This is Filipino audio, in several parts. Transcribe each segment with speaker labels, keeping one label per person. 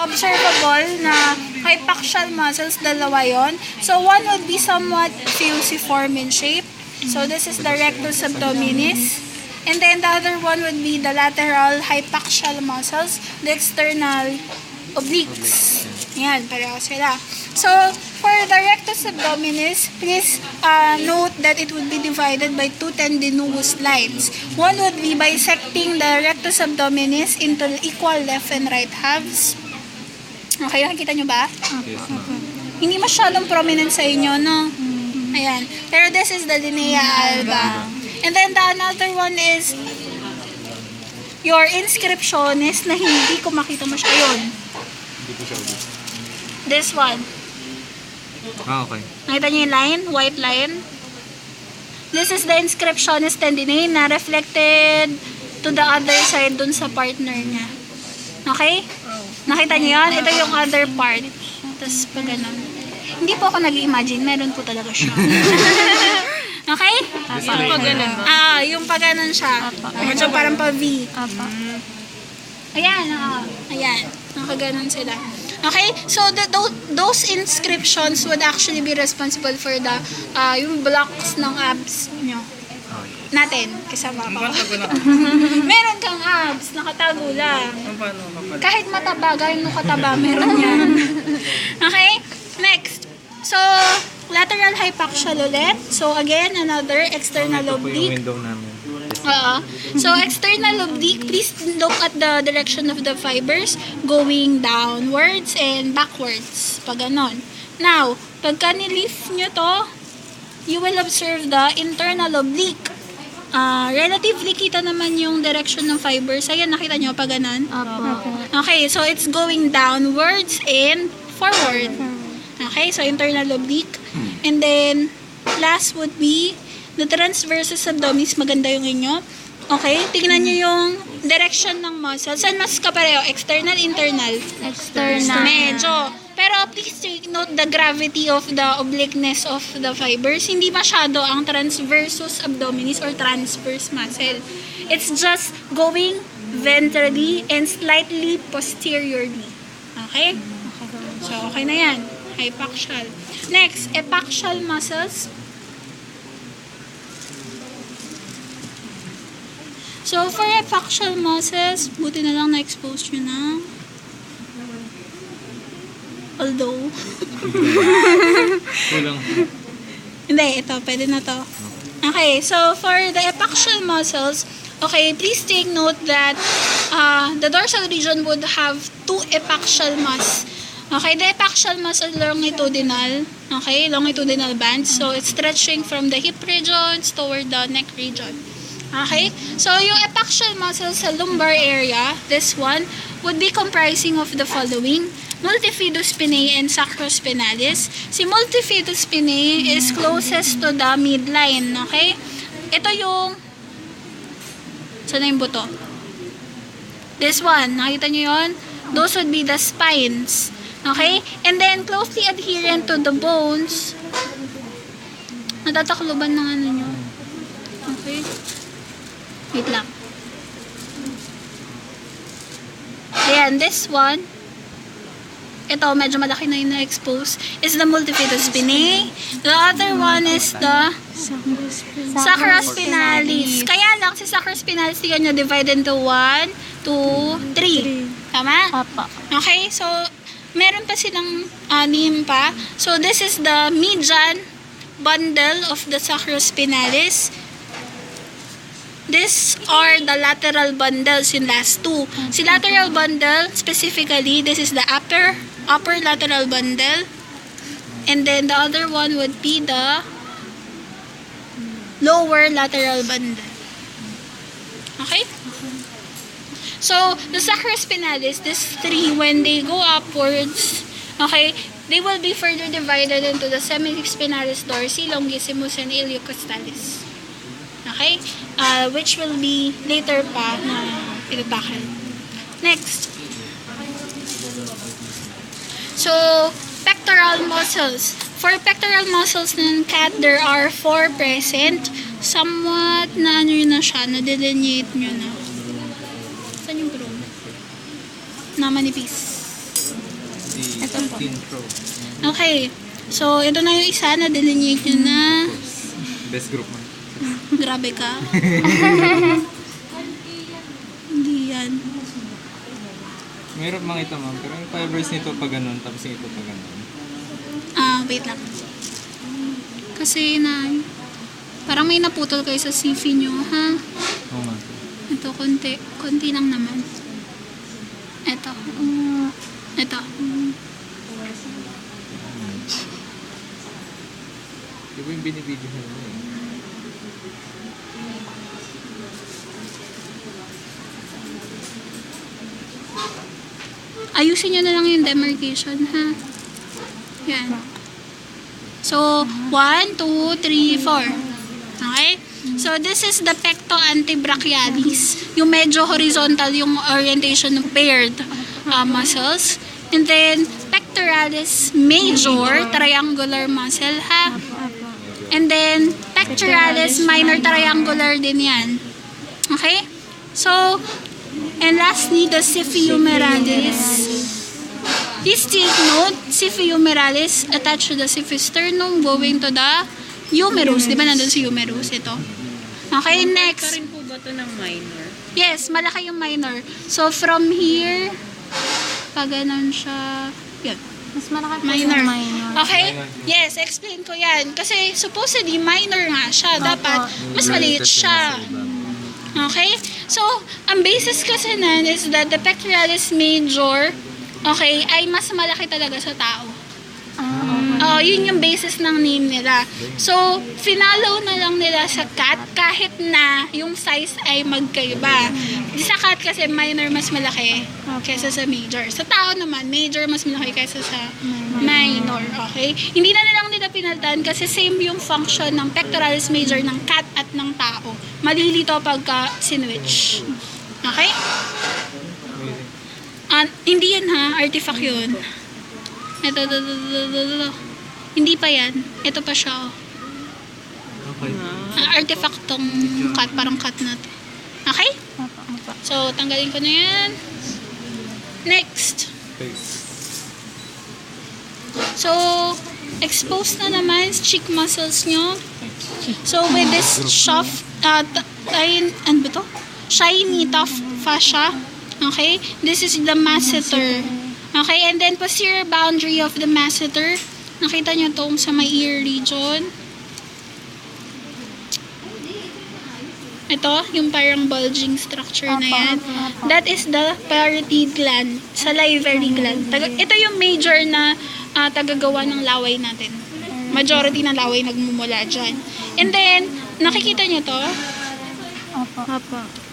Speaker 1: observable na hypaxial muscles, dalawa yon. So, one would be somewhat fusiform in shape. So, this is the rectus abdominis. And then, the other one would be the lateral hypaxial muscles, the external obliques. Yan, pareho sila. So, for the rectus abdominis, please note that it would be divided by two tendinous lines. One would be bisecting the rectus abdominis into equal left and right halves. Okay, nakikita nyo ba?
Speaker 2: Yes,
Speaker 1: Hindi masyadong prominent sa inyo, no? Ayan. Pero this is the linea alba. And then the another one is your inscriptionist na hindi ko makita masyadong.
Speaker 2: Hindi ko siya ulit.
Speaker 1: This one.
Speaker 2: Okay.
Speaker 1: Nakita niyo yung line? White line? This is the inscriptionist tendinae na reflected to the other side dun sa partner niya. Okay? Nakita niyo yan? Ito yung other part. Tapos pa ganun. Hindi po ako nag-imagine. Meron po talaga siya. Okay?
Speaker 3: Yung pa ganun ba?
Speaker 1: Yung pa ganun siya. Medyo parang pa V. Ayan, ayan. Nakaganon sila. Okay? So, those inscriptions would actually be responsible for the, yung blocks ng abs nyo. Natin, kasama ko. Meron kang abs, nakatago lang. Kahit mataba, gayong nakataba, meron yan. Okay? Next. So, lateral hypaxial ulit. So, again, another external oblique.
Speaker 2: Ito po yung window namin.
Speaker 1: So, external oblique, please look at the direction of the fibers going downwards and backwards. Pag ganon. Now, pagka nilift nyo to, you will observe the internal oblique. Relatively kita naman yung direction ng fibers. Ayan, nakita nyo pag ganon? Okay, so it's going downwards and forward. Okay, so internal oblique. And then, last would be the transversus abdominis. Maganda yung inyo. Okay, tignan nyo yung direction ng muscle. Saan mas kapareho? External, internal?
Speaker 3: External.
Speaker 1: Medyo. Pero please take note the gravity of the obliqueness of the fibers. Hindi masyado ang transversus abdominis or transverse muscle. It's just going ventrally and slightly posteriorly. Okay? So, okay na yan. Hypaxial. Next, epaxial muscles. So, for epaxial muscles, buti na lang na-expose nyo na. Although,
Speaker 2: Kulang.
Speaker 1: hindi, ito, pwede na to. Okay, so for the epaxial muscles, okay, please take note that the dorsal region would have two epaxial muscles. Okay, the epaxial muscle longitudinal, okay, longitudinal bands. So, it's stretching from the hip regions toward the neck region. Okay, so yung epaxial muscle sa lumbar area, this one, would be comprising of the following: multifidus spinae and sacrospinalis. Si multifidus spinae is closest to the midline, okay? Ito yung, saan na yung buto? This one, nakita nyo yun? Those would be the spines. Okay? And then, closely adherent to the bones. Natatakluban ng ano nyo. Okay? Wait lang. Ayan, this one. Ito, medyo malaki na yung na-expose. Is the multifidus spinae. The other one is the sacrospinalis. Kaya lang, si sacrospinalis, tignan nyo, divide into 1, 2, 3. Tama?
Speaker 3: Opo.
Speaker 1: Okay, so, meron pa silang anim pa. So, this is the median bundle of the sacrospinalis. These are the lateral bundles in last two. Si lateral bundle, specifically, this is the upper lateral bundle. And then, the other one would be the lower lateral bundle. Okay? So, the sacrospinalis, these three, when they go upwards, okay, they will be further divided into the semispinalis dorsi, longissimus, and iliocostalis. Okay? Which will be later pa na itatakal. Next. So, pectoral muscles. For pectoral muscles ng cat, there are 4 present. Somewhat na ano yun na siya, na-delineate nyo na. Saan yung broom? Na manipis.
Speaker 2: si
Speaker 3: Ito po.
Speaker 2: Intro.
Speaker 1: Okay. So, ito na yung isa na delineate nyo na.
Speaker 2: Best group man.
Speaker 1: Grabe ka. Hindi yan.
Speaker 2: Mayroon mga ito ma'am, pero yung fibers nito pa ganun, tapos yung ito pa ganun.
Speaker 1: Wait lang. Kasi parang may naputol kayo sa CV nyo, ha?
Speaker 2: Oo nga.
Speaker 1: Ito, konti. Konti lang naman. Ito. Ito.
Speaker 2: Di ba yung binibidyo mo eh?
Speaker 1: Ayusin nyo na lang yung demarcation, ha? Yan. So, 1, 2, 3, 4. Okay? So, this is the pecto antebrachialis. Yung medyo horizontal yung orientation ng paired muscles. And then, pectoralis major, triangular muscle, ha? And then, pectoralis minor, triangular din yan. Okay? So, and lastly, the sciphiomedalis. Please take note, sciphiomedalis attached to the sciphisternum going to the humerus. Di ba nandun si humerus? Ito. Okay, next.
Speaker 3: Pa rin po ba ito ng minor?
Speaker 1: Yes, malaki yung minor. So, from here, pag ganun siya, yun.
Speaker 3: Mas malaki po
Speaker 1: Minor.
Speaker 3: yung minor.
Speaker 1: Okay? Yes, explain ko yan. Kasi supposedly minor nga siya. Dapat mas maliit siya. Okay? So, ang basis kasi nan is that the pectoralis major, okay, ay mas malaki talaga sa tao. Yun yung basis ng name nila. So, finalo na lang nila sa cat kahit na yung size ay magkaiba. Sa cat kasi minor mas malaki kaysa sa major. Sa tao naman, major mas malaki kaysa sa minor. Okay? Hindi na lang nila pinalitan kasi same yung function ng pectoralis major ng cat at ng tao. Malilito pagka sinwitch. Okay? Hindi yan ha, artifact yun. Ito. Hindi pa yan. Ito pa siya.
Speaker 2: Okay.
Speaker 1: Artifact tong cat, parang cat na to. Okay? So, tanggalin ko na yan. Next.
Speaker 2: Face.
Speaker 1: So, expose na naman cheek muscles nyo. So, with this soft, ano ba to? Shiny, tough fascia. Okay? This is the masseter. Okay? And then, posterior boundary of the masseter. Nakita nyo itong sa may ear region. Ito, yung parang bulging structure na yan. That is the parotid gland, salivary gland. Ito yung major na tagagawa ng laway natin. Majority ng laway nagmumula dyan. And then, nakikita nyo to?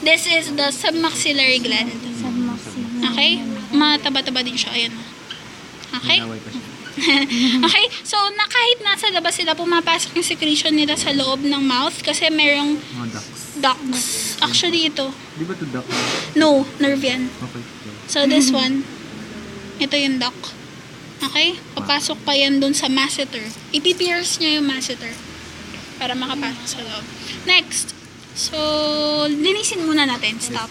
Speaker 1: This is the submaxillary gland. Okay? Mataba-taba din siya. Ayan. Okay?
Speaker 2: Naway pa siya.
Speaker 1: Okay? So, kahit nasa labas sila, pumapasok yung secretion nila sa loob ng mouth kasi merong
Speaker 2: Mga ducks.
Speaker 1: ducts. Actually, ito.
Speaker 2: Di ba ito duck?
Speaker 1: No, nerve yan.
Speaker 2: Okay.
Speaker 1: So, this one, ito yung duct. Okay? Papasok pa yan dun sa masseter. Ipipierce niya yung masseter para makapasok sa loob. Next. So, linisin muna natin. Stop.